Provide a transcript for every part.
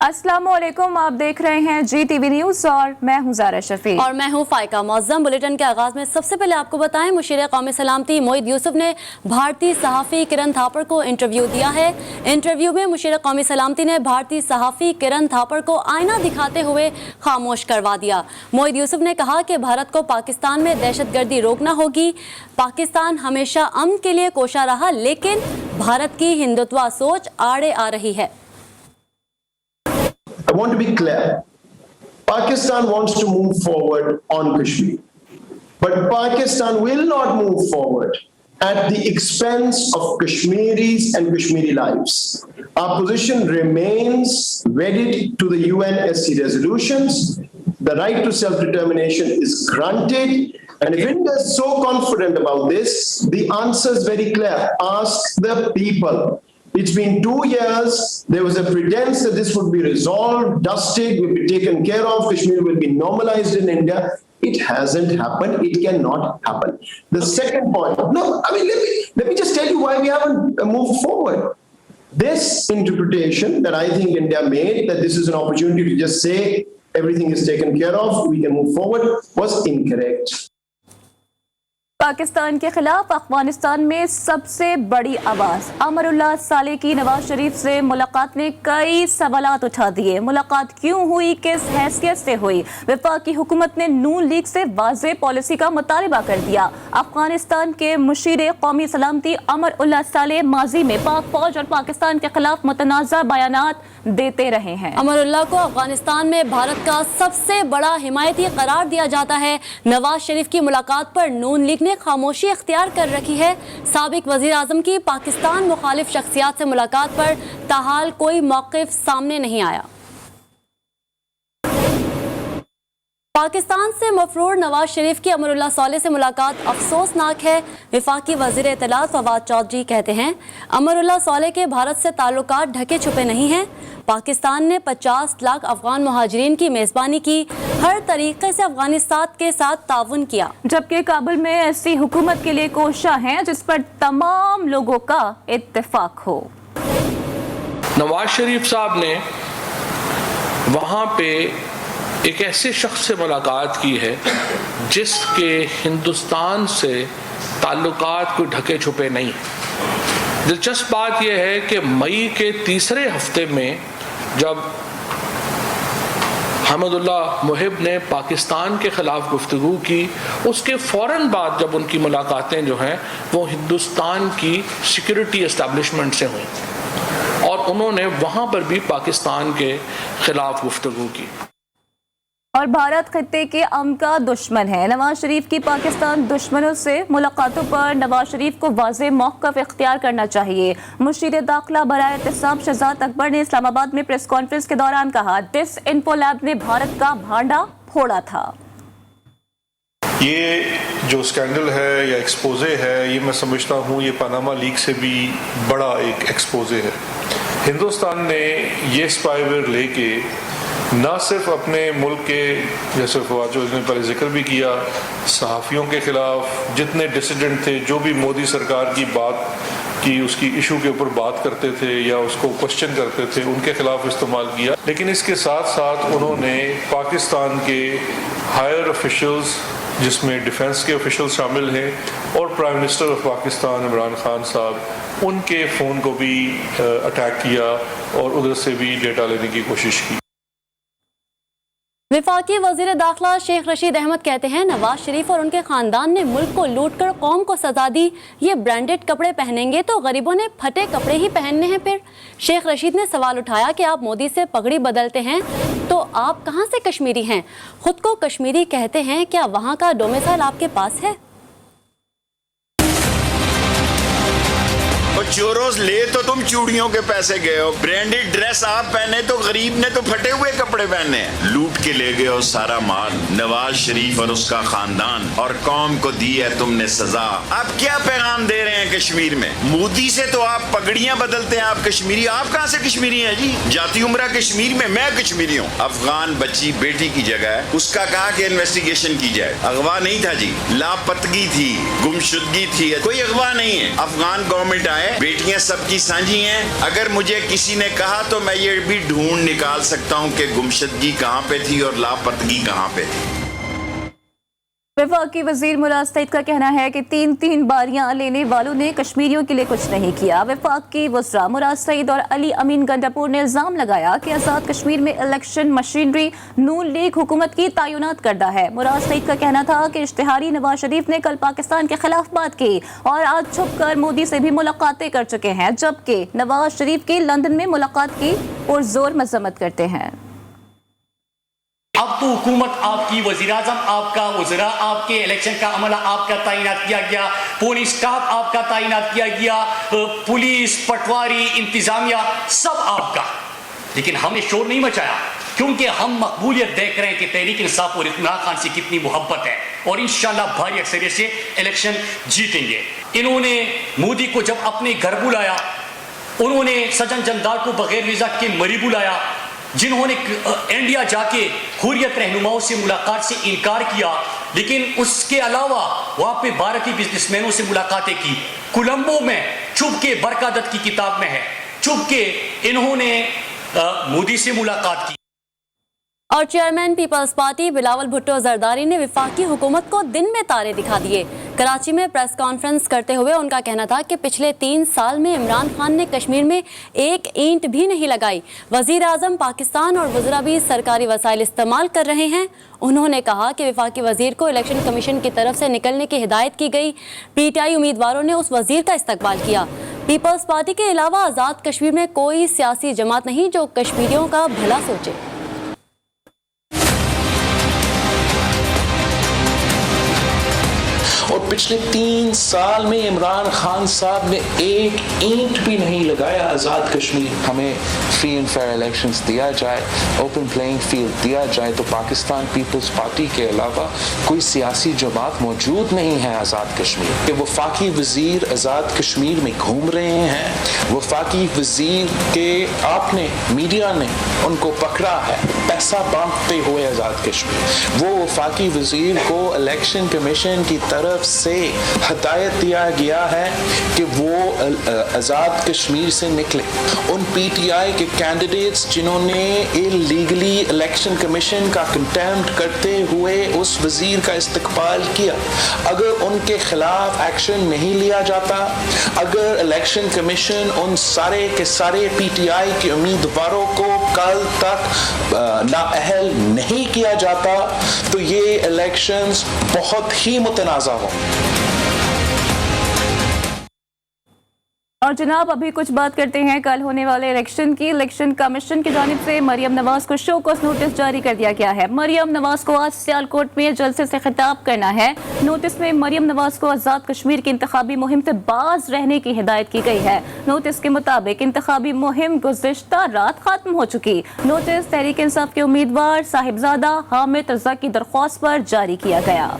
अस्सलाम वालेकुम, आप देख रहे हैं GTV न्यूज़ और मैं हूं ज़ारा शफी और मैं हूं फाइका। मौज़म बुलेटिन के आगाज़ में सबसे पहले आपको बताएं, मुशीर कौमी सलामती मोहित यूसुफ ने भारतीय सहाफ़ी किरण थापर को इंटरव्यू दिया है। इंटरव्यू में मुशीर कौमी सलामती ने भारतीय सहाफ़ी किरण थापर को आईना दिखाते हुए खामोश करवा दिया। मोहित यूसुफ ने कहा कि भारत को पाकिस्तान में दहशतगर्दी रोकना होगी। पाकिस्तान हमेशा अमन के लिए कोशा रहा, लेकिन भारत की हिंदुत्व सोच आड़े आ रही है। I want to be clear. Pakistan wants to move forward on Kashmir. But Pakistan will not move forward at the expense of Kashmiris and Kashmiri lives. Our position remains wedded to the UNSC resolutions. The right to self-determination is granted. And if India is so confident about this, the answer is very clear. Ask the people. It's been 2 years. There was a pretense that this would be resolved, dusted, will be taken care of. Kashmir will be normalized in India. It hasn't happened. It cannot happen. The second point, let me just tell you why we haven't moved forward. This interpretation that I think India made, that this is an opportunity to just say everything is taken care of, we can move forward, was incorrect. Pakistan के खिलाफ अफगानिस्तान में सबसे बड़ी आवाज़ अमरुल्लाह साले की नवाज शरीफ से मुलाकात ने कई सवालात उठा दिए। मुलाकात क्यों हुई, किस हैसियत से हुई? वफाकी हुकूमत ने नून लीग से वाज़ेह पॉलिसी का मुतालबा कर दिया। अफगानिस्तान के मुशीर कौमी सलामती अमरुल्लाह साले माजी में पाक फौज और पाकिस्तान के खिलाफ मुतनाज़ा बयानात देते रहे हैं। अमरुल्लाह को अफगानिस्तान में भारत का सबसे बड़ा हिमायती करार दिया जाता है। नवाज शरीफ की मुलाकात पर नून लीग ने खामोशी इख्तियार कर रखी है। साबिक वजीर आजम की पाकिस्तान मुखालिफ शख्सियात से मुलाकात पर ताहाल कोई मौक़िफ़ सामने नहीं आया। पाकिस्तान से मफरूर नवाज शरीफ की अमरुल्लाह साले से मुलाकात अफसोसनाक है। वफाकी वज़ीर इत्तलात फवाद चौधरी कहते हैं, अमरुल्लाह साले के भारत से ताल्लुकात ढके छुपे नहीं हैं। पाकिस्तान ने 50 लाख अफगान मुहाजिरीन की मेज़बानी की, हर तरीके से अफगानिस्तान के साथ ताउन किया, जबकि काबुल में ऐसी हुकूमत के लिए कोशा है जिस पर तमाम लोगों का इत्तेफाक हो। नवाज शरीफ साहब ने वहाँ पे एक ऐसे शख्स से मुलाकात की है जिसके हिंदुस्तान से ताल्लुकात कोई ढके छुपे नहीं। दिलचस्प बात यह है कि मई के तीसरे हफ्ते में जब हमदुल्लाह मुहिब ने पाकिस्तान के ख़िलाफ़ गुफ्तगू की, उसके फ़ौरन बाद जब उनकी मुलाकातें जो हैं वो हिंदुस्तान की सिक्योरिटी एस्टेब्लिशमेंट से हुई और उन्होंने वहाँ पर भी पाकिस्तान के ख़िलाफ़ गुफ्तगू की। और भारत खित्ते के अमन का दुश्मन है। नवाज शरीफ की पाकिस्तान दुश्मनों से मुलाकातों पर नवाज शरीफ को वाज़ेह मौक़िफ़ इख्तियार करना चाहिए। मुशीर दाखिला बराए एहतिसाब शहजाद अकबर ने इस्लामाबाद में प्रेस कॉन्फ्रेंस के दौरान कहा, डिस इन्फो लैब ने भारत का भांडा फोड़ा था। ये जो स्कैंडल है या एक्सपोजे है, ये मैं समझता हूँ ये पनामा लीक से भी बड़ा एक एक्सपोजे है। हिंदुस्तान ने ये स्पाईवेयर लेके ना सिर्फ अपने मुल्क के, जैसे फवाद चौधरी ने पहले जिक्र भी किया, सहाफ़ियों के ख़िलाफ़ जितने डिसिडेंट थे, जो भी मोदी सरकार की बात की उसकी इशू के ऊपर बात करते थे या उसको क्वेश्चन करते थे, उनके ख़िलाफ़ इस्तेमाल किया। लेकिन इसके साथ साथ उन्होंने पाकिस्तान के हायर ऑफिशियल्स, जिसमें डिफेंस के ऑफिशियल शामिल हैं, और prime minister of Pakistan Imran Khan साहब, उनके फ़ोन को भी अटैक किया और उधर से भी डेटा लेने की कोशिश की। वफाकी वज़ीर दाखिला शेख रशीद अहमद कहते हैं, नवाज शरीफ और उनके ख़ानदान ने मुल्क को लूट कर कौम को सजा दी। ये ब्रांडेड कपड़े पहनेंगे तो गरीबों ने फटे कपड़े ही पहनने हैं। फिर शेख रशीद ने सवाल उठाया कि आप मोदी से पगड़ी बदलते हैं तो आप कहाँ से कश्मीरी हैं? खुद को कश्मीरी कहते हैं, क्या वहाँ का डोमिसाइल आपके पास है? और चोरों ले तो तुम चूड़ियों के पैसे गए हो, ब्रांडेड ड्रेस आप पहने तो गरीब ने तो फटे हुए कपड़े पहने। लूट के ले गए हो सारा माल, नवाज शरीफ और उसका खानदान, और कौम को दी है तुमने सजा। अब क्या पैगाम दे रहे हैं कश्मीर में? मोदी से तो आप पगड़ियां बदलते हैं, आप कश्मीरी। आप कहाँ से कश्मीरी हैं जी? जाती उम्रा कश्मीर में, मैं कश्मीरी हूँ। अफगान बच्ची बेटी की जगह है, उसका कहा कि इन्वेस्टिगेशन की जाए। अगवा नहीं था जी, लापतगी थी, गुमशुदगी थी, कोई अगवा नहीं है। अफगान गवर्नमेंट आए, बेटियां सबकी साझी हैं। अगर मुझे किसी ने कहा तो मैं ये भी ढूंढ निकाल सकता हूं कि गुमशदगी कहां पे थी और लापरदगी कहां पे थी। वफाकी वजीर मुराद सईद का कहना है कि तीन बारियां लेने वालों ने कश्मीरियों के लिए कुछ नहीं किया। वफाकी वज़रा मुराद सईद और अली अमीन गंडापुर ने इल्जाम लगाया कि आज़ाद कश्मीर में इलेक्शन मशीनरी नून लीग हुकूमत की तैनात करदा है। मुराद सईद का कहना था कि इश्तिहारी नवाज शरीफ ने कल पाकिस्तान के खिलाफ बात की और आज छुप कर मोदी से भी मुलाकातें कर चुके हैं, जबकि नवाज शरीफ की लंदन में मुलाकात की पुरजोर मजम्मत करते हैं। अब तो हुकूमत आपकी, वज़ीर आज़म आपका, वज़रा आपके, इलेक्शन का अमला आपका तैनात किया गया, पुलिस स्टाफ आपका तैनात किया गया, पुलिस, पटवारी, इंतजामिया सब आपका। लेकिन हमने शोर नहीं मचाया क्योंकि हम मकबूलियत देख रहे हैं कि तहरीक इंसाफ और इत्मीनान खान से कितनी मोहब्बत है और इंशाल्लाह भारी अक्सरियत से इलेक्शन जीतेंगे। इन्होंने मोदी को जब अपने घर बुलाया, उन्होंने सज्जन जमदार को बगैर वीज़ा के मरी बुलाया, जिन्होंने इंडिया जाके हुर्रियत रहनुमाओं से मुलाकात से इनकार किया, लेकिन उसके अलावा वहाँ पे भारतीय बिजनेसमैनों से मुलाकातें की। कोलंबो में चुप के बरकादत की किताब में है, चुप के इन्होंने मोदी से मुलाकात की। और चेयरमैन पीपल्स पार्टी बिलावल भुट्टो जरदारी ने वफाकी हुकूमत को दिन में तारे दिखा दिए। कराची में प्रेस कॉन्फ्रेंस करते हुए उनका कहना था कि पिछले 3 साल में इमरान खान ने कश्मीर में एक ईंट भी नहीं लगाई। वजीर आज़म पाकिस्तान और वज़रा भी सरकारी वसाइल इस्तेमाल कर रहे हैं। उन्होंने कहा कि वफाकी वजीर को इलेक्शन कमीशन की तरफ से निकलने की हिदायत की गई। पीटीआई उम्मीदवारों ने उस वजीर का इस्तकबाल किया। पीपल्स पार्टी के अलावा आज़ाद कश्मीर में कोई सियासी जमात नहीं जो कश्मीरियों का भला सोचे। और पिछले 3 साल में इमरान खान साहब ने एक ईंट भी नहीं लगाया आज़ाद कश्मीर। हमें फ्री एंड फेयर इलेक्शंस दिया जाए, ओपन प्लेइंग फील्ड दिया जाए, तो पाकिस्तान पीपल्स पार्टी के अलावा कोई सियासी जमात मौजूद नहीं है आज़ाद कश्मीर के। वफाकी वजीर आज़ाद कश्मीर में घूम रहे हैं। वफाकी वजीर के आपने मीडिया ने उनको पकड़ा है पैसा बांटते हुए आज़ाद कश्मीर। वो वफाकी वजीर को इलेक्शन कमीशन की तरफ से हदायत दिया गया है कि वो आज़ाद कश्मीर से निकले। उन पीटीआई के कैंडिडेट्स जिन्होंने इलीगली इलेक्शन कमीशन का कंटेम्प्ट करते हुए उस वजीर का इस्तकबाल किया, अगर उनके खिलाफ एक्शन नहीं लिया जाता, अगर इलेक्शन कमीशन उन सारे के सारे पीटीआई के उम्मीदवारों को कल तक नाअहल नहीं किया जाता, तो ये इलेक्शंस बहुत ही मुतनाज़ा हो। और जनाब अभी कुछ बात करते हैं कल होने वाले इलेक्शन की। इलेक्शन कमीशन की जानिब से मरियम नवाज को शोकॉज नोटिस जारी कर दिया गया है। मरियम नवाज को आज सियालकोट में जलसे से खिताब करना है। नोटिस में मरियम नवाज को आज़ाद कश्मीर की इंतखाबी मुहिम से बाज रहने की हिदायत की गई है। नोटिस के मुताबिक इंतखाबी मुहिम गुज़िश्ता रात खत्म हो चुकी। नोटिस तहरीक इंसाफ के उम्मीदवार साहिबजादा हामिद रजा की दरख्वास्त पर जारी किया गया।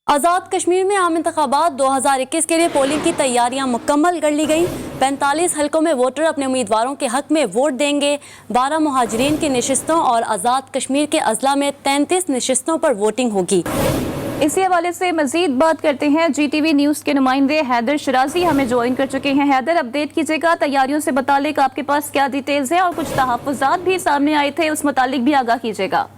आज़ाद कश्मीर में आम इंतखाबात 2021 के लिए पोलिंग की तैयारियां मुकम्मल कर ली गई। 45 हलकों में वोटर अपने उम्मीदवारों के हक में वोट देंगे। 12 मुहाजिरीन की नशिस्तों और आज़ाद कश्मीर के अजला में 33 नशिस्तों पर वोटिंग होगी। इसी हवाले से मजीद बात करते हैं। GTV न्यूज़ के नुमाइंदे हैदर शराजी हमें ज्वाइन कर चुके हैं। हैदर, अपडेट कीजिएगा, तैयारियों से मुतालिक आपके पास क्या डिटेल्स हैं और कुछ तहफ़्फ़ुज़ात भी सामने आए थे, उस मुतालिक भी आगाह कीजिएगा।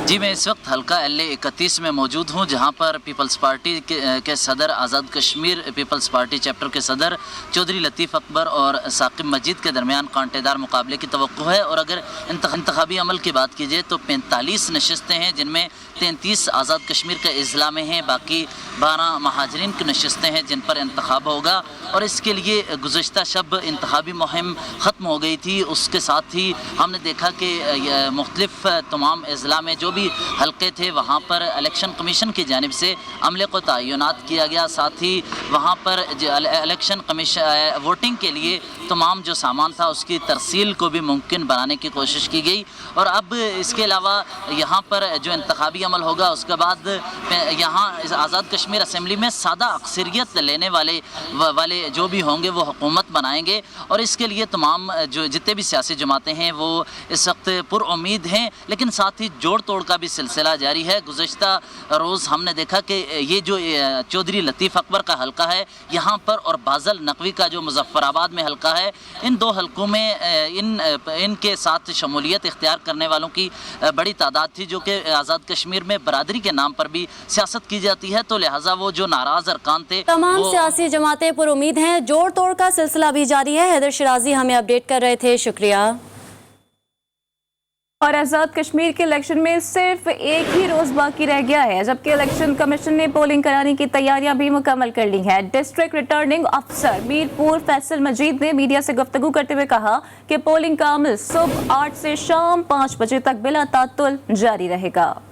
जी, मैं इस वक्त हल्का LA-31 में मौजूद हूँ, जहाँ पर पीपल्स पार्टी के सदर, Azad Kashmir peoples party chapter के सदर चौधरी लतीफ़ अकबर और साकिब मजीद के दरमियान कांटेदार मुकाबले की तवक्को है। और अगर इंतखाबी अमल की बात कीजिए तो 45 नशिस्तें हैं, जिनमें 33 आज़ाद कश्मीर के अजला में हैं, बाकी 12 महाजरीन की नशिस्तें हैं जिन पर इंतखाब होगा। और इसके लिए गुज़श्ता शब इंतखाबी मुहिम ख़त्म हो गई थी। उसके साथ ही हमने देखा कि मुख्तलिफ तमाम अजला में जो भी हल्के थे वहाँ पर इलेक्शन कमीशन की जानिब से अमले को तयनात किया गया। साथ ही वहाँ पर इलेक्शन कमीशन वोटिंग के लिए तमाम जो सामान था उसकी तरसील को भी मुमकिन बनाने की कोशिश की गई। और अब इसके अलावा यहाँ पर जो इंतखाबी अमल होगा उसके बाद यहाँ आज़ाद कश्मीर असम्बली में सादा अक्सरियत लेने वाले जो भी होंगे वो हुकूमत बनाएंगे। और इसके लिए तमाम जो जितने भी सियासी जमातें हैं वो इस वक्त पुरुम्मीद हैं, लेकिन साथ ही जोड़ तोड़ तोड़ का भी सिलसिला जारी है। गुज़श्ता रोज़ हमने देखा कि ये जो चौधरी लतीफ़ अकबर का हलका है यहाँ पर और बाज़ल नकवी का जो मुज़फ़्फ़राबाद में हलका है, इन दो हलकों में इनके साथ शमूलियत इख्तियार करने वालों की बड़ी तादाद थी, जो कि आज़ाद कश्मीर में बरादरी के नाम पर भी सियासत की जाती है। तो लिहाजा वो जो नाराज़ अरकान थे, तमाम सियासी जमातें पर उम्मीद हैं, जोड़ तोड़ का सिलसिला भी जारी है। हैदर शिराजी हमें अपडेट कर रहे थे, शुक्रिया। और आज़ाद कश्मीर के इलेक्शन में सिर्फ एक ही रोज़ बाकी रह गया है, जबकि इलेक्शन कमीशन ने पोलिंग कराने की तैयारियां भी मुकम्मल कर ली हैं। डिस्ट्रिक्ट रिटर्निंग अफसर मीरपुर फैसल मजीद ने मीडिया से गुफ्तगू करते हुए कहा कि पोलिंग का अमल सुबह 8 से शाम 5 बजे तक बिला तातुल जारी रहेगा।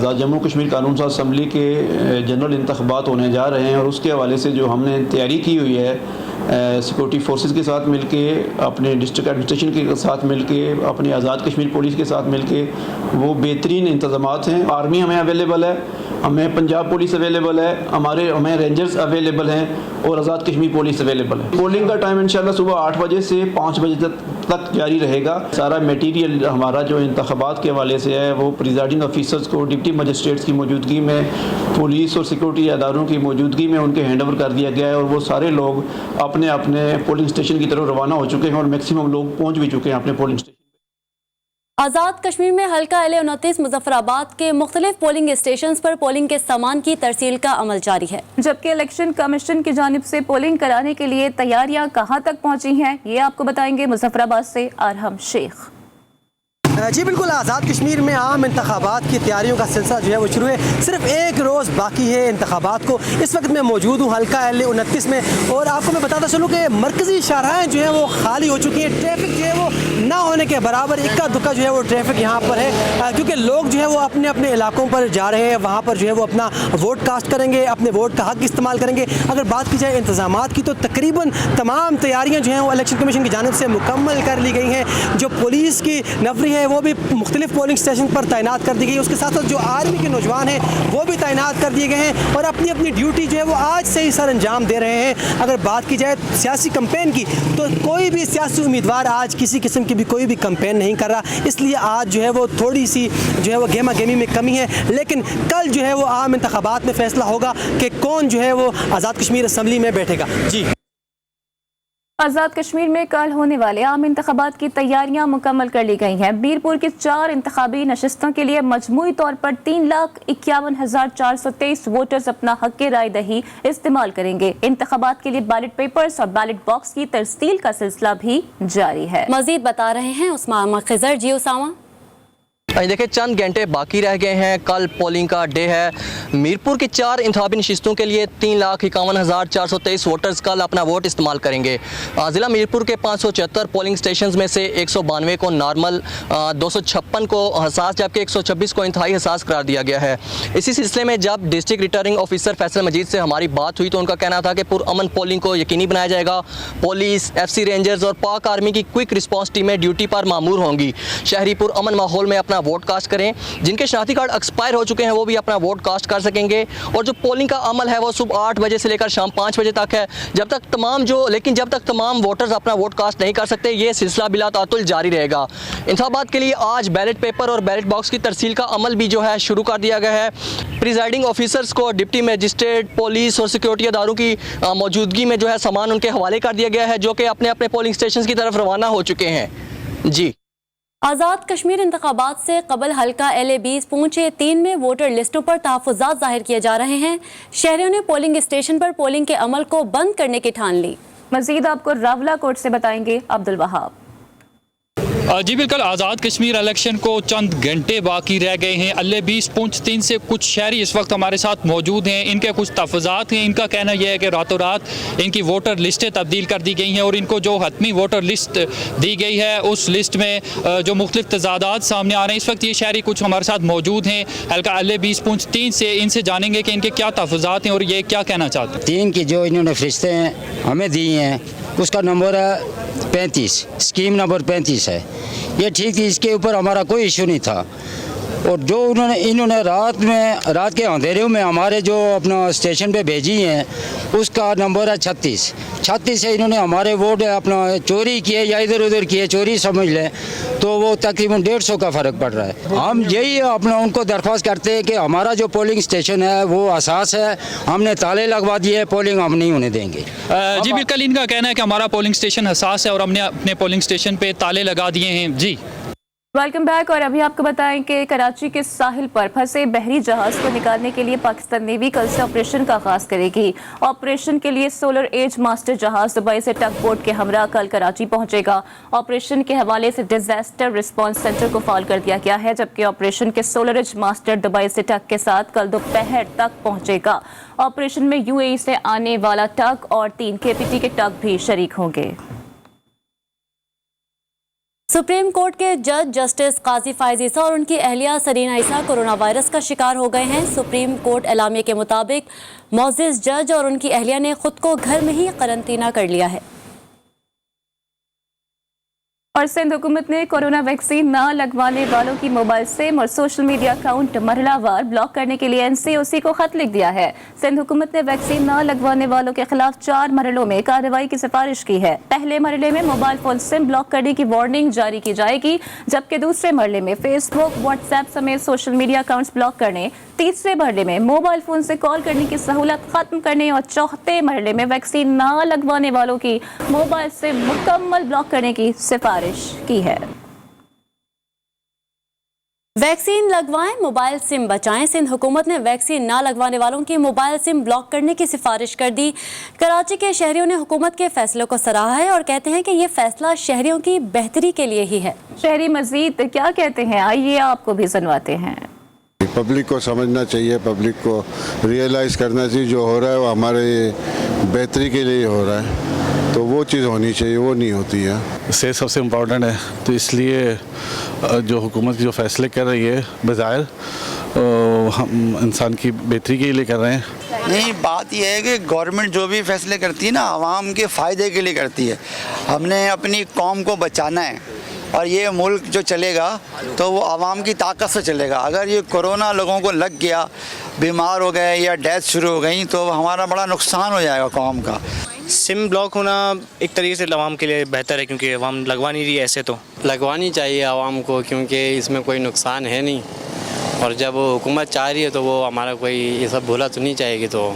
जम्मू कश्मीर कानून साज असम्बली के जनरल इंतखाबात होने जा रहे हैं और उसके हवाले से जो हमने तैयारी की हुई है सिक्योरिटी फोर्सेस के साथ मिलके, अपने डिस्ट्रिक्ट एडमिनिस्ट्रेशन के साथ मिलके, अपनी आज़ाद कश्मीर पुलिस के साथ मिलके, वो बेहतरीन इंतज़ामात हैं। आर्मी हमें अवेलेबल है, हमें पंजाब पुलिस अवेलेबल है, हमें रेंजर्स अवेलेबल हैं और आज़ाद कश्मीर पुलिस अवेलेबल है। पोलिंग का टाइम इंशाल्लाह सुबह 8 बजे से 5 बजे तक जारी रहेगा। सारा मटीरियल हमारा जो इंतखाबात के हवाले से है वो प्रिजाइडिंग ऑफिसर्स को डिप्टी मजिस्ट्रेट्स की मौजूदगी में, पुलिस और सिक्योरिटी अदारों की मौजूदगी में उनके हैंड ओवर कर दिया गया है और वो सारे लोग अपने अपने पोलिंग स्टेशन की तरफ रवाना हो चुके हैं और मैक्सिमम लोग पहुंच भी चुके हैं अपने पोलिंग स्टेशन। आज़ाद कश्मीर में हल्का LA-29 मुजफ्फराबाद के मुख्तलिफ पोलिंग स्टेशन पर पोलिंग के सामान की तरसील का अमल जारी है, जबकि इलेक्शन कमीशन की जानिब से पोलिंग कराने के लिए तैयारियां कहां तक पहुंची हैं, ये आपको बताएंगे मुजफ्फराबाद से अरहम शेख। जी बिल्कुल, आज़ाद कश्मीर में आम इंतखाबात की तैयारियों का सिलसिला जो है वो शुरू है। सिर्फ एक रोज़ बाकी है इंतखाबात को। इस वक्त मैं मौजूद हूँ हल्का LA-29 में और आपको मैं बताता चलूँ कि मरकज़ी शाहराहें जो हैं वो खाली हो चुकी हैं। ट्रैफिक जो है वो ना होने के बराबर, इक्का दुक्का जो है वो ट्रैफिक यहाँ पर है, क्योंकि लोग जो है वो अपने अपने इलाकों पर जा रहे हैं। वहाँ पर जो है वो अपना वोट कास्ट करेंगे, अपने वोट का हक इस्तेमाल करेंगे। अगर बात की जाए इंतज़ामात की तो तकरीबन तमाम तैयारियाँ जो हैं वो इलेक्शन कमीशन की जानिब से मुकम्मल कर ली गई हैं। जो पुलिस की नफरी है वो भी मुख्तलिफ पोलिंग स्टेशन पर तैनात कर दी गई है। उसके साथ साथ जो आर्मी के नौजवान हैं वो भी तैनात कर दिए गए हैं और अपनी अपनी ड्यूटी जो है वो आज से ही सर अंजाम दे रहे हैं। अगर बात की जाए सियासी कैंपेन की तो कोई भी सियासी उम्मीदवार आज किसी किस्म की भी कोई भी कैंपेन नहीं कर रहा, इसलिए आज जो है वो थोड़ी सी जो है वो गेमा गेमी में कमी है। लेकिन कल जो है वो आम इंतखाबात में फैसला होगा कि कौन जो है वो आज़ाद कश्मीर असम्बली में बैठेगा। जी, आज़ाद कश्मीर में कल होने वाले आम इंतखाबात की तैयारियां मुकम्मल कर ली गई हैं। मीरपुर की 4 इंतखाबी नशिस्तों के लिए मजमूई तौर पर 3,51,423 वोटर्स अपना हक राय दही इस्तेमाल करेंगे। इंतखाबात के लिए बैलेट पेपर्स और बैलेट बॉक्स की तरसील का सिलसिला भी जारी है। मजीद बता रहे हैं उस्मान खिजर। जी उसामा, देखिए चंद घंटे बाकी रह गए हैं, कल पोलिंग का डे है। मीरपुर की 4 इंतखाबी नशिस्तों के लिए 3,51,423 वोटर्स कल अपना वोट इस्तेमाल करेंगे। ज़िला मीरपुर के 576 पोलिंग स्टेशन में से 192 को नॉर्मल, 256 को हसास जबकि 126 को इंतहाई हसास करार दिया गया है। इसी सिलसिले में जब डिस्ट्रिक्ट रिटर्निंग ऑफिसर फैसल मजीद से हमारी बात हुई तो उनका कहना था कि पुरअमन पोलिंग को यकीनी बनाया जाएगा। पुलिस, FC रेंजर्स और पाक आर्मी की क्विक रिस्पॉन्स टीमें ड्यूटी पर मामूर होंगी। शहरी पुरअमन माहौल में अपना वोट कास्ट करें। जिनके शनाख्ती कार्ड एक्सपायर हो चुके हैं वो भी अपना वोट कास्ट कर सकेंगे। और जो पोलिंग का अमल है वो सुबह 8 बजे से लेकर शाम 5 बजे तक है। जब तक तमाम वोटर्स अपना वोट कास्ट नहीं कर सकते, ये सिलसिला बिला तातुल जारी रहेगा। इंतखाबात के लिए आज बैलेट पेपर और बैलेट बॉक्स की तरसील का अमल भी जो है शुरू कर दिया गया है। प्रिजाइडिंग ऑफिसर्स को डिप्टी मजिस्ट्रेट, पुलिस और सिक्योरिटी अदारों की मौजूदगी में जो है सामान उनके हवाले कर दिया गया है, जो कि अपने अपने पोलिंग स्टेशन की तरफ रवाना हो चुके हैं। जी, आज़ाद कश्मीर इंतखाबात से कबल हल्का LA-20 पहुंचे 3 में वोटर लिस्टों पर तहफ़्फ़ुज़ात ज़ाहिर किए जा रहे हैं। शहरियों ने पोलिंग स्टेशन पर पोलिंग के अमल को बंद करने की ठान ली। मज़ीद आपको रावला कोट से बताएंगे अब्दुल वहाब। जी बिल्कुल, आज़ाद कश्मीर इलेक्शन को चंद घंटे बाकी रह गए हैं। LA-20 पुंछ 3 से कुछ शहरी इस वक्त हमारे साथ मौजूद हैं। इनके कुछ तहफ़्फ़ुज़ात हैं। इनका कहना यह है कि रातों रात इनकी वोटर लिस्टें तब्दील कर दी गई हैं और इनको जो हतमी वोटर लिस्ट दी गई है उस लिस्ट में जो मुख्तलिफ तजादात सामने आ रहे हैं। इस वक्त ये शहरी कुछ हमारे साथ मौजूद हैं हल्का LA-20 पुंछ 3 से। इनसे जानेंगे कि इनके क्या तहफ़्फ़ुज़ात हैं और ये क्या कहना चाहते हैं। 3 की जो इन्होंने फरिश्तें हमें दी हैं उसका नंबर है 35, स्कीम नंबर 35 है। ये ठीक थी, इसके ऊपर हमारा कोई इशू नहीं था। और जो इन्होंने रात के अंधेरे में हमारे जो अपना स्टेशन पे भेजी हैं उसका नंबर है 36 से इन्होंने हमारे वोट अपना चोरी किए या इधर उधर किए, चोरी समझ लें तो वो तकरीबन 150 का फ़र्क पड़ रहा है। हम यही अपना उनको दरख्वास्त करते हैं कि हमारा जो पोलिंग स्टेशन है वो असास है, हमने ताले लगवा दिए, पोलिंग हम नहीं होने देंगे। जी बिल्कुल, इनका कहना है कि हमारा पोलिंग स्टेशन हसास है और हमने अपने पोलिंग स्टेशन पे ताले लगा दिए हैं। जी वेलकम बैक। और अभी आपको बताएं कि कराची के साहिल पर फंसे बहरी जहाज को निकालने के लिए पाकिस्तान नेवी कल से ऑपरेशन का आगाज करेगी। ऑपरेशन के लिए सोलर एज मास्टर जहाज दुबई से टग बोट के हमरा कल कराची पहुंचेगा। ऑपरेशन के हवाले से डिजास्टर रिस्पांस सेंटर को फाल कर दिया गया है, जबकि ऑपरेशन के सोलर एज मास्टर दुबई से टग के साथ कल दोपहर तक पहुंचेगा। ऑपरेशन में यूएई से आने वाला टग और 3 केपीटी के टग भी शरीक होंगे। सुप्रीम कोर्ट के जज जस्टिस काजी फायज ईसा और उनकी अहलिया सरीना ईसा कोरोना वायरस का शिकार हो गए हैं। सुप्रीम कोर्ट एलामिया के मुताबिक मोअज़्ज़िज़ जज और उनकी अहलिया ने खुद को घर में ही करंतना कर लिया है। और सिंध हुकूमत ने कोरोना वैक्सीन न लगवाने वालों की मोबाइल सिम और सोशल मीडिया अकाउंट मरहलावार ब्लॉक करने के लिए एनसीओसी को खत लिख दिया है। सिंध हुकूमत ने वैक्सीन न लगवाने वालों के खिलाफ 4 मरहलों में कार्रवाई की सिफारिश की है। पहले मरहले में मोबाइल फोन सिम ब्लॉक करने की वार्निंग जारी की जाएगी, जबकि दूसरे मरहले में फेसबुक, व्हाट्सएप समेत सोशल मीडिया अकाउंट्स ब्लॉक करने, तीसरे मरहले में मोबाइल फोन से कॉल करने की सहूलत खत्म करने और चौथे मरहले में वैक्सीन न लगवाने वालों की मोबाइल सिम मुकम्मल ब्लॉक करने की सिफारिश की है। वैक्सीन लगवाएं, मोबाइल सिम बचाएं। सिंध हुकूमत ने वैक्सीन ना लगवाने वालों की मोबाइल सिम ब्लॉक करने की सिफारिश कर दी। कराची के शहरियों ने हुकूमत के फैसले को सराहा है और कहते हैं कि ये फैसला शहरियों की बेहतरी के लिए ही है। शहरी मजीद क्या कहते हैं, आइए आपको भी सुनवाते हैं। पब्लिक को समझना चाहिए, पब्लिक को रियलाइज़ करना चाहिए जो हो रहा है वो हमारे बेहतरी के लिए हो रहा है, तो वो चीज़ होनी चाहिए, वो नहीं होती है। सेहत सबसे इम्पोर्टेंट है, तो इसलिए जो हुकूमत जो फैसले कर रही है बज़ाहिर हम इंसान की बेहतरी के लिए कर रहे हैं। नहीं, बात यह है कि गवर्नमेंट जो भी फैसले करती है ना आवाम के फ़ायदे के लिए करती है। हमने अपनी कौम को बचाना है और ये मुल्क जो चलेगा तो वो आवाम की ताकत से चलेगा। अगर ये कोरोना लोगों को लग गया, बीमार हो गए या डेथ शुरू हो गई तो हमारा बड़ा नुकसान हो जाएगा कौम का। सिम ब्लॉक होना एक तरीके से आवाम के लिए बेहतर है, क्योंकि आवाम लगवा नहीं रही है। ऐसे तो लगवानी चाहिए आवाम को, क्योंकि इसमें कोई नुकसान है नहीं, और जब हुकूमत चाह रही है तो वो हमारा कोई ये सब भूला तो नहीं चाहेगी, तो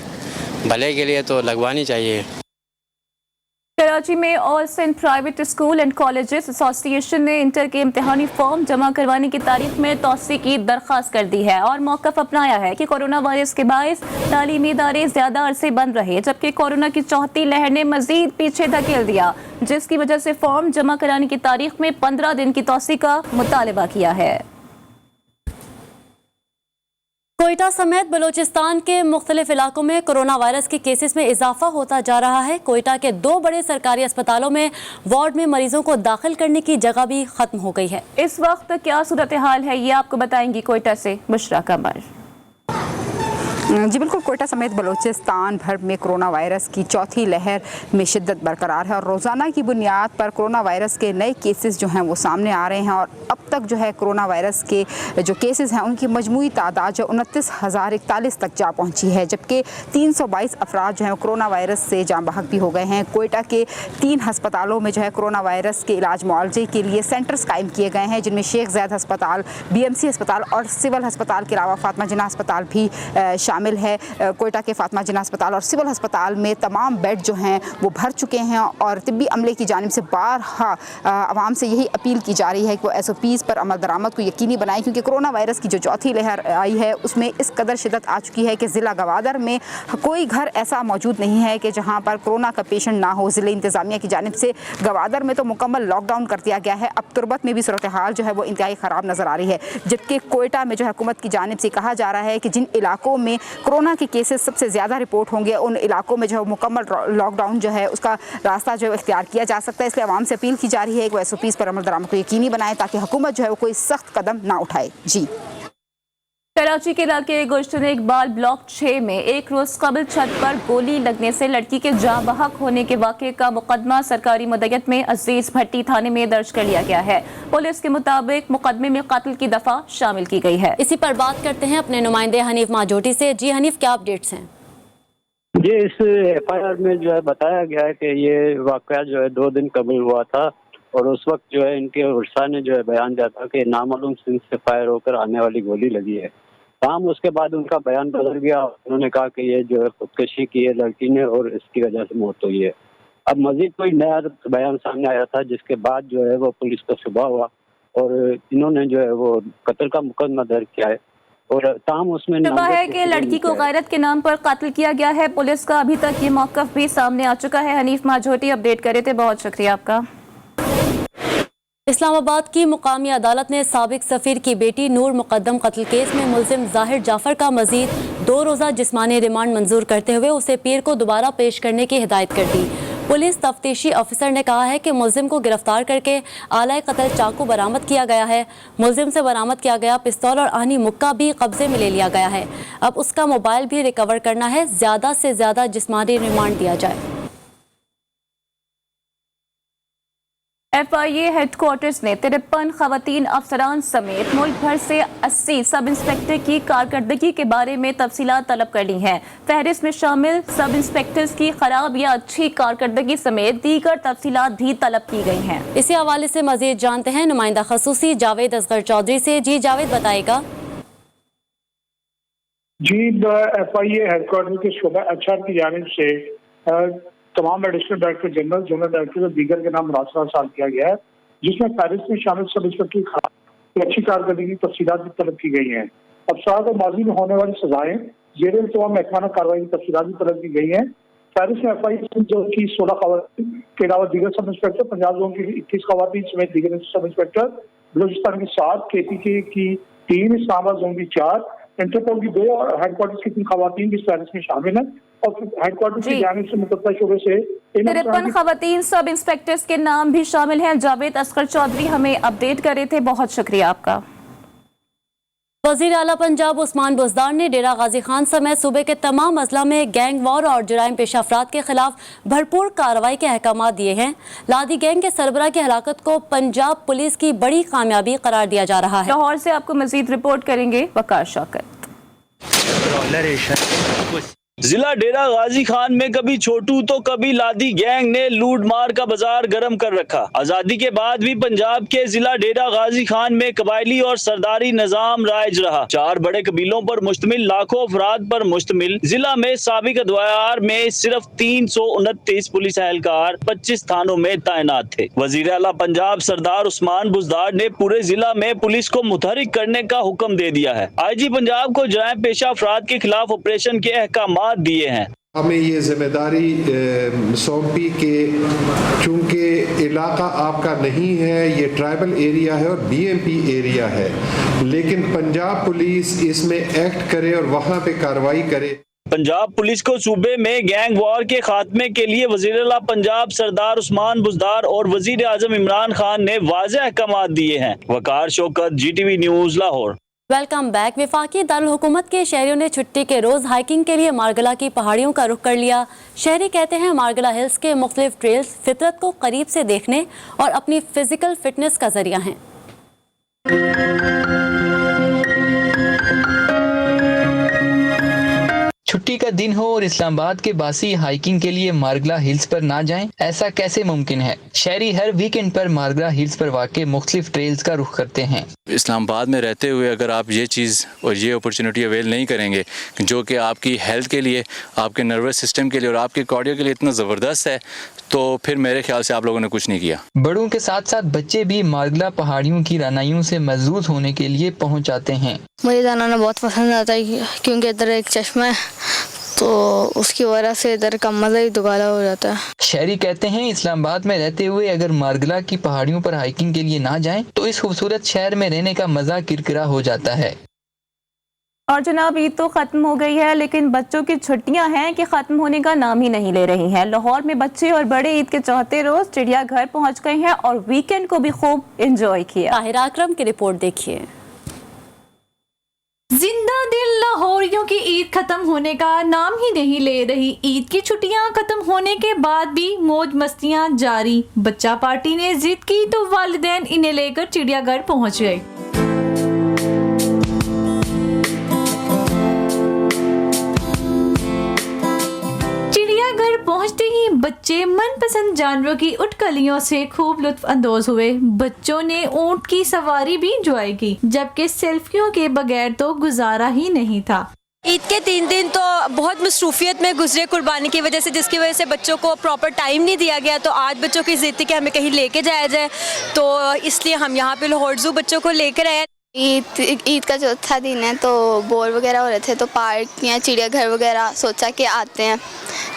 भले के लिए तो लगवानी चाहिए। कराची में all Sindh private school and colleges association ने इंटर के इम्तिहानी फॉर्म जमा करवाने की तारीख में तौसी की दरख्वास्त कर दी है और मौक़िफ़ अपनाया है कि कोरोना वायरस के बायस तालीमी इदारे ज़्यादा अरसे बंद रहे, जबकि कोरोना की चौथी लहर ने मज़ीद पीछे धकेल दिया, जिसकी वजह से फॉर्म जमा कराने की तारीख में 15 दिन की तौसी का मुतालबा किया है। कोयटा समेत बलूचिस्तान के मुख्तलिफ इलाकों में कोरोना वायरस के केसेस में इजाफा होता जा रहा है। कोयटा के 2 बड़े सरकारी अस्पतालों में वार्ड में मरीजों को दाखिल करने की जगह भी खत्म हो गई है। इस वक्त क्या सूरत हाल है ये आपको बताएंगी कोयटा से बुशरा कमर। जी बिल्कुल, कोयटा समेत बलूचिस्तान भर में कोरोना वायरस की चौथी लहर में शिद्दत बरकरार है और रोज़ाना की बुनियाद पर कोरोना वायरस के नए केसेस जो हैं वो सामने आ रहे हैं और अब तक जो है कोरोना वायरस के जो केसेस हैं उनकी मजमूई तादाद जो 29,041 तक जा पहुंची है, जबकि 322 अफराद जो हैं कोरोना वायरस से जाँ बहक भी हो गए हैं। कोयटा के 3 हस्पतालों में जो है कोरोना वायरस के इलाज मुआवजे के लिए सेंटर्स कायम किए गए हैं, जिनमें शेख ज़ैद अस्पताल, BMC अस्पताल और सिविल अस्पताल के अलावा फातिमा जिन्ना अस्पताल भी शामिल है। कोयटा के फातिमा जिन्ना अस्पताल और सिविल अस्पताल में तमाम बेड जो हैं वो भर चुके हैं और तिब्बी अमले की जानिब से बारहा आवाम से यही अपील की जा रही है कि वो SOPs पर अमल दरामद को यकीनी बनाएं, क्योंकि कोरोना वायरस की जो चौथी लहर आई है उसमें इस कदर शिद्दत आ चुकी है कि ज़िला गवादर में कोई घर ऐसा मौजूद नहीं है कि जहाँ पर कोरोना का पेशेंट ना हो। ज़िले इंतज़ामिया की जानिब से गवादर में तो मुकम्मल लॉकडाउन कर दिया गया है। अब तुरबत में भी सूरत हाल जो है वो इंतहाई ख़राब नज़र आ रही है, जबकि कोयटा में जो है हुकूमत की जानिब से कहा जा रहा है कि जिन इलाकों में कोरोना के केसेस सबसे ज़्यादा रिपोर्ट होंगे उन इलाकों में जो है मुकम्मल लॉकडाउन जो है उसका रास्ता जो है इख्तियार किया जा सकता है। इसलिए आवाम से अपील की जा रही है कि वो SOPs पर अमल दरामद को यकीनी बनाएं ताकि हुकूमत जो है वो कोई सख्त कदम ना उठाए। जी। कराची के इलाके गुलशन इकबाल ब्लॉक 6 में एक रोज कबल छत पर गोली लगने से लड़की के जाँ बहक होने के वाक़े का मुकदमा सरकारी मुद्दत में अजीज भट्टी थाने में दर्ज कर लिया गया है। पुलिस के मुताबिक मुकदमे में कत्ल की दफा शामिल की गई है। इसी पर बात करते हैं अपने नुमाइंदे हनीफ माजोटी से। जी हनीफ, क्या अपडेट्स हैं? ये इस FIR में जो है बताया गया है कि ये वाक़या जो है 2 दिन कबल हुआ था और उस वक्त जो है इनके उर्सा ने जो है बयान दिया था कि नामालूम सिंह से फायर होकर आने वाली गोली लगी है। तमाम उसके बाद उनका बयान बदल गया। उन्होंने कहा कि ये जो है खुदकशी की है लड़की ने और इसकी वजह से मौत हुई है। अब मजीद कोई नया बयान सामने आया था जिसके बाद जो है वो पुलिस को सुबह हुआ और इन्होंने जो है वो कत्ल का मुकदमा दर्ज किया है और ताम उसमें है कि लड़की को गैरत के नाम पर कत्ल किया गया है पुलिस का। अभी तक ये मौक़िफ़ भी सामने आ चुका है। हनीफ माजोटी अपडेट करे थे, बहुत शुक्रिया आपका। इस्लामाबाद की मुकामी अदालत ने साबिक सफ़ीर की बेटी नूर मुकद्दम कत्ल केस में मुलजिम ज़ाहिर जाफ़र का मज़ीद 2 रोज़ा जिस्मानी रिमांड मंजूर करते हुए उसे पीर को दोबारा पेश करने की हिदायत कर दी। पुलिस तफ्तीशी अफसर ने कहा है कि मुलजिम को गिरफ्तार करके आला कत्ल चाकू बरामद किया गया है। मुलजिम से बरामद किया गया पिस्तौल और आनी मुक्का भी कब्जे में ले लिया गया है। अब उसका मोबाइल भी रिकवर करना है। ज़्यादा से ज़्यादा जिस्मानी रिमांड दिया जाए। FIA हेडक्वार्टर्स ने 53 खवातीन अफसरान समेत मुल्क भर से 80 सब इंस्पेक्टर की कारकर्दगी के बारे में तफसीलात तलब कर ली हैं। फहरिस्त में शामिल सब इंस्पेक्टर्स की खराब या अच्छी कारकर्दगी समेत दीगर तफसीलात भी तलब की गई हैं। इसी हवाले से मजीद जानते हैं नुमाइंदा खसूसी जावेद असगर चौधरी से। जी जावेद, बताएगा। जी, FIA हेडक्वार्टर के शोबा HR की जानिब से तमाम additional director general, zonal director और दीगर के नाम मुनासरा साल किया गया है, जिसमें फहरिस्त में शामिल सब इंस्पेक्टर की अच्छी कारकर्दगी की तफसीलात भी तलब की गई हैं। अफसरान को माजी में होने वाली सजाएं जेर तमाम महकमाना कार्रवाई की तफसीलात भी तलब की गई हैं। फहरिस्त में FIA जोन की 16 खवातीन के अलावा दीगर सब इंस्पेक्टर, पंजाब जोन की 21 खवातीन समेत दीगर सब इंस्पेक्टर, बलूचिस्तान की 7, KPK की 3, इस्लामाबाद जोन की 4, इंटरपोल की 2 और हेडक्वार्टर की 3 खवातीन भी फहरिस्त में शामिल हैं। और हेडक्वार्टर की जानिब से मुतल्लिका शोबे से 53 खवातीन सब इंस्पेक्टर्स के नाम भी शामिल हैं। जावेद असगर चौधरी हमें अपडेट कर रहे थे, बहुत शुक्रिया आपका। वज़ीर आला पंजाब उस्मान बुज़दार ने डेरा गाजी खान समेत सूबे के तमाम अजला में गैंग वॉर और जराइम पेश अफराद के खिलाफ भरपूर कार्रवाई के अहकाम दिए हैं। लादी गैंग के सरबराह की हलाकत को पंजाब पुलिस की बड़ी कामयाबी करार दिया जा रहा है। लाहौर से आपको मजीद रिपोर्ट करेंगे वकार शौकत। जिला डेरा गाजी खान में कभी छोटू तो कभी लादी गैंग ने लूट मार का बाजार गर्म कर रखा। आजादी के बाद भी पंजाब के जिला डेरा गाजी खान में कबायली और सरदारी निजाम राइज रहा। 4 बड़े कबीलों पर मुश्तमिल लाखों अफराद पर मुश्तमिल जिला में साबिक अदवार में सिर्फ 329 पुलिस एहलकार 25 थानों में तैनात थे। वजीर आला पंजाब सरदार उस्मान बुज़दार ने पूरे जिला में पुलिस को मुतहरिक करने का हुक्म दे दिया है। IG पंजाब को जराइम पेशा अफराद के खिलाफ ऑपरेशन के अहकाम दिए हैं। हमें ये जिम्मेदारी सौंपी कि चूंकि इलाका आपका नहीं है, ये ट्राइबल एरिया है और BMP एरिया है, लेकिन पंजाब पुलिस इसमें एक्ट करे और वहाँ पे कार्रवाई करे। पंजाब पुलिस को सूबे में गैंग वॉर के खात्मे के लिए वज़ीर आला पंजाब सरदार उस्मान बुज़दार और वज़ीर आज़म इमरान खान ने वाज़ेह अहकाम दिए हैं। Waqar Shaukat, GTV news, Lahore. Welcome back. वफाकी दारुल हुकूमत के शहरियों ने छुट्टी के रोज़ हाइकिंग के लिए मारगला की पहाड़ियों का रुख कर लिया। शहरी कहते हैं मारगला हिल्स के मुख्तलिफ ट्रेल्स फितरत को करीब से देखने और अपनी फिजिकल फिटनेस का जरिया हैं। छुट्टी का दिन हो और इस्लामाबाद के बासी हाइकिंग के लिए मारगला हिल्स पर ना जाएं, ऐसा कैसे मुमकिन है? शहरी हर वीकेंड पर मारगला हिल्स पर वाक़े मुख्तलिफ ट्रेल्स का रुख करते हैं। इस्लामाबाद में रहते हुए अगर आप ये चीज़ और ये अपॉर्चुनिटी अवेल नहीं करेंगे जो कि आपकी हेल्थ के लिए, आपके नर्वस सिस्टम के लिए और आपके कार्डियो के लिए इतना ज़बरदस्त है, तो फिर मेरे ख्याल से आप लोगों ने कुछ नहीं किया। बड़ों के साथ साथ बच्चे भी मारगला पहाड़ियों की रानाइयों से महजूज होने के लिए पहुँच जाते हैं। मुझे जाना बहुत पसंद आता है क्योंकि इधर एक चश्मा है तो उसकी वजह से इधर का मज़ा ही दुबारा हो जाता है। शहरी कहते हैं इस्लामाबाद में रहते हुए अगर मारगला की पहाड़ियों पर हाइकिंग के लिए ना जाएं तो इस खूबसूरत शहर में रहने का मज़ा किरकिरा हो जाता है। और जनाब, ईद तो ख़त्म हो गई है लेकिन बच्चों की छुट्टियां हैं कि ख़त्म होने का नाम ही नहीं ले रही हैं। लाहौर में बच्चे और बड़े ईद के चौथे रोज़ चिड़ियाघर पहुंच गए हैं और वीकेंड को भी खूब एंजॉय किया। ताहिरा अकरम की रिपोर्ट देखिए। जिंदा दिन लाहौरियों की ईद खत्म होने का नाम ही नहीं ले रही। ईद की छुट्टियां खत्म होने के बाद भी मौज मस्तियां जारी। बच्चा पार्टी ने जिद की तो वालिदैन इन्हें लेकर चिड़ियाघर पहुंच गए। चिड़ियाघर पहुंचते ही बच्चे मनपसंद जानवरों की उठकलियों से खूब लुत्फ अंदोज हुए। बच्चों ने ऊंट की सवारी भी एंजॉय की, जबकि सेल्फियों के बगैर तो गुजारा ही नहीं था। ईद के 3 दिन तो बहुत मसरूफियत में गुजरे कुर्बानी की वजह से, जिसकी वजह से बच्चों को प्रॉपर टाइम नहीं दिया गया। तो आज बच्चों की जिद थी कि हमें कहीं लेके जाया जाए, तो इसलिए हम यहाँ पे लाहौर ज़ू बच्चों को लेकर आए। ईद का चौथा दिन है तो बोर वगैरह हो रहे थे, तो पार्क या चिड़ियाघर वगैरह सोचा कि आते हैं,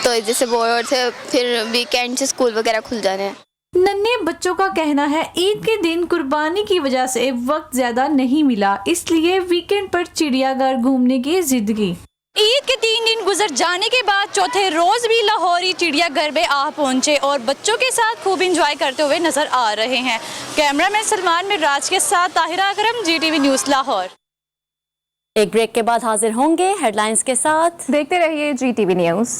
तो जैसे बोर हो रहे थे, फिर वीकेंड से स्कूल वगैरह खुल जाने हैं। नन्हे बच्चों का कहना है ईद के दिन कुर्बानी की वजह से वक्त ज्यादा नहीं मिला, इसलिए वीकेंड पर चिड़ियाघर घूमने की जिद की। ईद के 3 दिन गुजर जाने के बाद चौथे रोज भी लाहौरी चिड़ियाघर में आ पहुंचे और बच्चों के साथ खूब एंजॉय करते हुए नजर आ रहे हैं। कैमरामैन सलमान मिराज के साथ ताहिरा अकरम, GTV न्यूज़ लाहौर। एक ब्रेक के बाद हाजिर होंगे हेडलाइंस के साथ। देखते रहिए GTV न्यूज़।